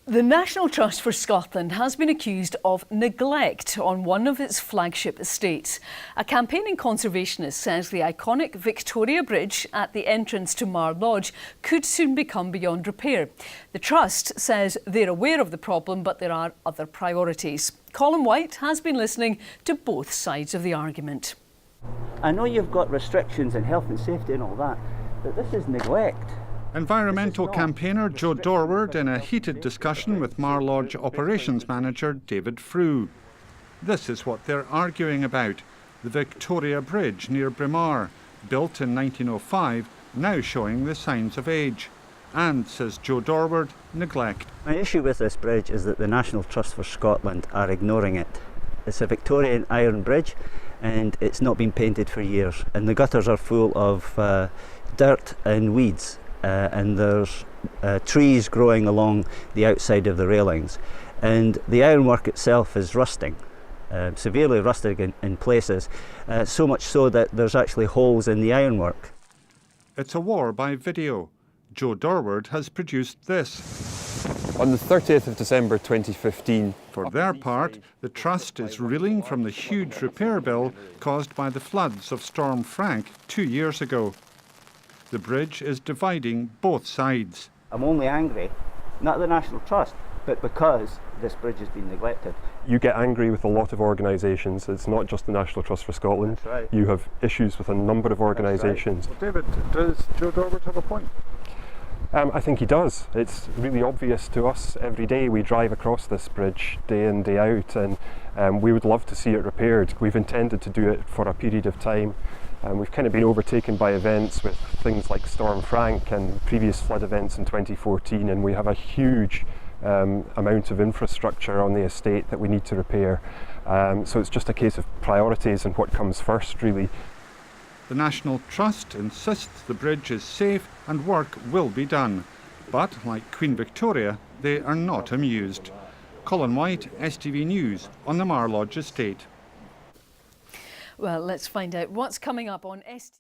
The National Trust for Scotland has been accused of neglect on one of its flagship estates. A campaigning conservationist says the iconic Victoria Bridge at the entrance to Mar Lodge could soon become beyond repair. The Trust says they're aware of the problem, but there are other priorities. Colin Wight has been listening to both sides of the argument. I know you've got restrictions in health and safety and all that, but this is neglect. Environmental campaigner Joe Dorward in a heated discussion with Mar Lodge operations manager David Frew. This is what they're arguing about: the Victoria Bridge near Braemar, built in 1905, now showing the signs of age. And, says Joe Dorward, neglect. My issue with this bridge is that the National Trust for Scotland are ignoring it. It's a Victorian iron bridge and it's not been painted for years, and the gutters are full of dirt and weeds. And there's trees growing along the outside of the railings, and the ironwork itself is rusting, severely rusted in places, so much so that there's actually holes in the ironwork. It's a war by video. Joe Dorward has produced this. On the 30th of December 2015. For their part, the Trust is reeling from the huge repair bill caused by the floods of Storm Frank 2 years ago. The bridge is dividing both sides. I'm only angry, not at the National Trust, but because this bridge has been neglected. You get angry with a lot of organisations. It's not just the National Trust for Scotland. That's right. You have issues with a number of organisations. Well, David, does Joe Dorward have a point? I think he does. It's really obvious to us every day. We drive across this bridge day in, day out, and we would love to see it repaired. We've intended to do it for a period of time. We've kind of been overtaken by events with things like Storm Frank and previous flood events in 2014, and we have a huge amount of infrastructure on the estate that we need to repair. So it's just a case of priorities and what comes first, really. The National Trust insists the bridge is safe and work will be done. But, like Queen Victoria, they are not amused. Colin Wight, STV News, on the Mar Lodge estate. Well, let's find out what's coming up on STV.